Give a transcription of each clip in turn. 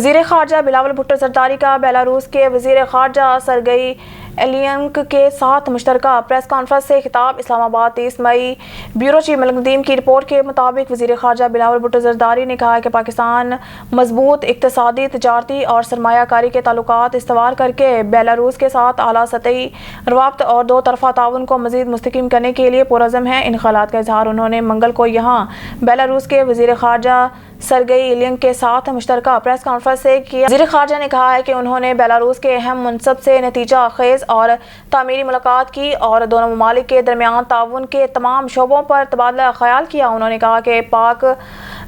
وزیر خارجہ بلاول بھٹو زرداری کا بیلاروس کے وزیر خارجہ سرگئی ایلینک کے ساتھ مشترکہ پریس کانفرنس سے خطاب۔ اسلام آباد 30 مئی۔ بیورو چیف ملک ندیم کی رپورٹ کے مطابق وزیر خارجہ بلاول بھٹو زرداری نے کہا کہ پاکستان مضبوط اقتصادی، تجارتی اور سرمایہ کاری کے تعلقات استوار کر کے بیلاروس کے ساتھ اعلیٰ سطحی روابط اور دو طرفہ تعاون کو مزید مستحکم کرنے کے لیے پرعزم ہے۔ ان خیالات کا اظہار انہوں نے منگل کو یہاں بیلاروس کے وزیر خارجہ سرگئی ایلینک کے ساتھ مشترکہ پریس کانفرنس سے کیا۔ وزیر خارجہ نے کہا ہے کہ انہوں نے بیلاروس کے اہم منصب سے نتیجہ خیز اور تعمیری ملاقات کی اور دونوں ممالک کے درمیان تعاون کے تمام شعبوں پر تبادلہ خیال کیا۔ انہوں نے کہا کہ پاک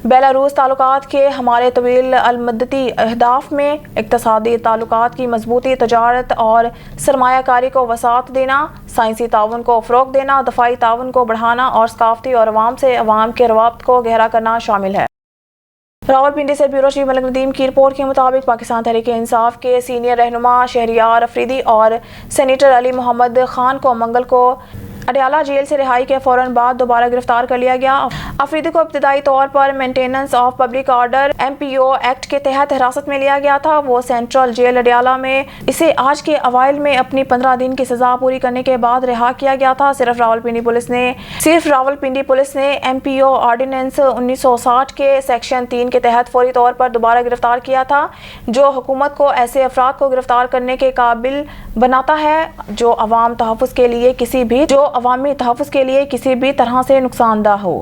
بیلاروس تعلقات کے ہمارے طویل المدتی اہداف میں اقتصادی تعلقات کی مضبوطی، تجارت اور سرمایہ کاری کو وسعت دینا، سائنسی تعاون کو فروغ دینا، دفاعی تعاون کو بڑھانا اور ثقافتی اور عوام سے عوام کے روابط کو گہرا کرنا شامل ہے۔ راولپنڈی سے بیورو چیف ملک ندیم کی رپورٹ کے مطابق پاکستان تحریک انصاف کے سینئر رہنما شہریار افریدی اور سینیٹر علی محمد خان کو منگل کو اڈیالہ جیل سے رہائی کے فوراً بعد دوبارہ گرفتار کر لیا گیا۔ افریدی کو ابتدائی طور پر maintenance of public order MPO act کے تحت حراست میں لیا گیا تھا۔ وہ سینٹرل جیل اڈیالہ میں اسے آج کے اوائل میں اپنی 15 دن کی سزا پوری کرنے کے بعد رہا کیا گیا تھا۔ صرف راولپنڈی پولیس نے MPO آرڈیننس 1960 کے سیکشن 3 کے تحت فوری طور پر دوبارہ گرفتار کیا تھا، جو حکومت کو ایسے افراد کو گرفتار کرنے کے قابل بناتا ہے جو عوامی تحفظ کے لیے کسی بھی طرح سے نقصان دہ ہو۔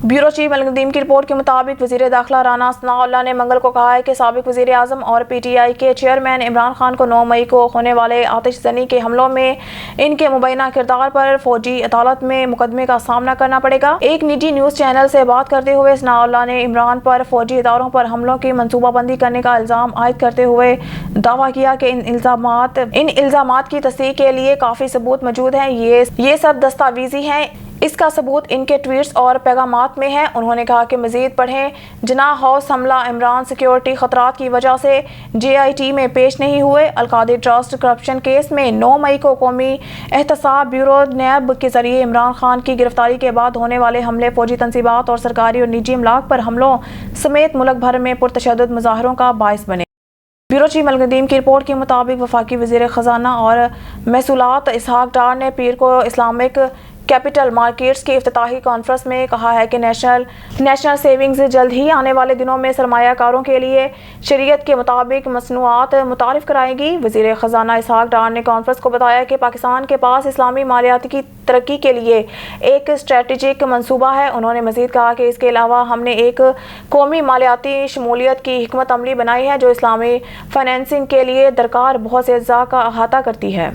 بیورو چیف ملک ندیم کی رپورٹ کے مطابق وزیر داخلہ رانا ثناء اللہ نے منگل کو کہا ہے کہ سابق وزیر اعظم اور PTI کے چیئرمین عمران خان کو 9 مئی کو ہونے والے آتش زنی کے حملوں میں ان کے مبینہ کردار پر فوجی عدالت میں مقدمے کا سامنا کرنا پڑے گا۔ ایک نجی نیوز چینل سے بات کرتے ہوئے ثناء اللہ نے عمران پر فوجی اداروں پر حملوں کی منصوبہ بندی کرنے کا الزام عائد کرتے ہوئے دعویٰ کیا کہ ان الزامات کی تصدیق کے لیے کافی ثبوت موجود ہیں۔ یہ سب دستاویزی ہیں، اس کا ثبوت ان کے ٹویٹس اور پیغامات میں ہے۔ انہوں نے کہا کہ مزید پڑھیں، جناح ہاؤس حملہ عمران سیکیورٹی خطرات کی وجہ سے JIT میں پیش نہیں ہوئے۔ القادری ٹرسٹ کرپشن کیس میں 9 مئی کو قومی احتساب بیورو نیب کے ذریعے عمران خان کی گرفتاری کے بعد ہونے والے حملے فوجی تنصیبات اور سرکاری اور نجی املاک پر حملوں سمیت ملک بھر میں پرتشدد مظاہروں کا باعث بنے۔ بیورو چیف ملک ندیم کی رپورٹ کے مطابق وفاقی وزیر خزانہ اور محصولات اسحاق ڈار نے پیر کو اسلامک کیپٹل مارکیٹس کی افتتاحی کانفرنس میں کہا ہے کہ نیشنل سیونگز جلد ہی آنے والے دنوں میں سرمایہ کاروں کے لیے شریعت کے مطابق مصنوعات متعارف کرائے گی۔ وزیر خزانہ اسحاق ڈار نے کانفرنس کو بتایا کہ پاکستان کے پاس اسلامی مالیات کی ترقی کے لیے ایک اسٹریٹجک منصوبہ ہے۔ انہوں نے مزید کہا کہ اس کے علاوہ ہم نے ایک قومی مالیاتی شمولیت کی حکمت عملی بنائی ہے جو اسلامی فائنینسنگ کے لیے درکار بہت سے اجزاء کا احاطہ کرتی ہے۔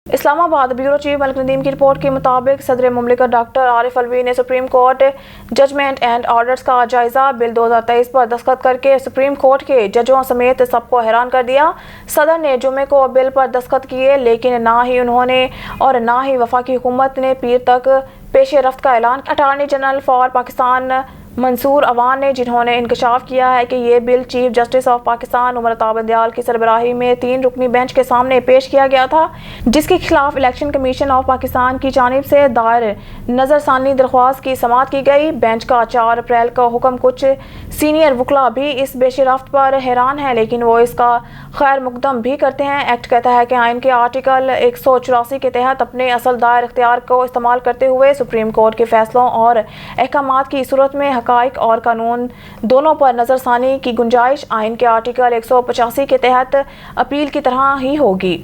اسلام آباد۔ بیورو چیف ملک ندیم کی رپورٹ کے مطابق صدر مملکت ڈاکٹر عارف الوی نے supreme court judgment and orders کا جائزہ بل 2023 پر دستخط کر کے سپریم کورٹ کے ججوں سمیت سب کو حیران کر دیا۔ صدر نے جمعے کو بل پر دستخط کیے، لیکن نہ ہی انہوں نے اور نہ ہی وفاقی حکومت نے پیر تک پیش رفت کا اعلان کیا۔ اٹارنی جنرل فار پاکستان منصور اوان نے، جنہوں نے انکشاف کیا ہے کہ یہ بل chief justice of Pakistan Umar Ata Bandial کی سربراہی میں 3 رکنی بینچ کے سامنے پیش کیا گیا تھا، جس کے خلاف الیکشن کمیشن آف پاکستان کی جانب سے دائر نظر ثانی درخواست کی سماعت کی گئی۔ بینچ کا 4 اپریل کا حکم کچھ سینئر وکلاء بھی اس پیش رفت پر حیران ہیں، لیکن وہ اس کا خیر مقدم بھی کرتے ہیں۔ ایکٹ کہتا ہے کہ آئین کے آرٹیکل 184 کے تحت اپنے اصل دائر اختیار کو استعمال کرتے ہوئے سپریم کورٹ کے فیصلوں اور احکامات کی صورت میں حقائق اور قانون دونوں پر نظر ثانی کی گنجائش آئین کے آرٹیکل 185 کے تحت اپیل کی طرح ہی ہوگی۔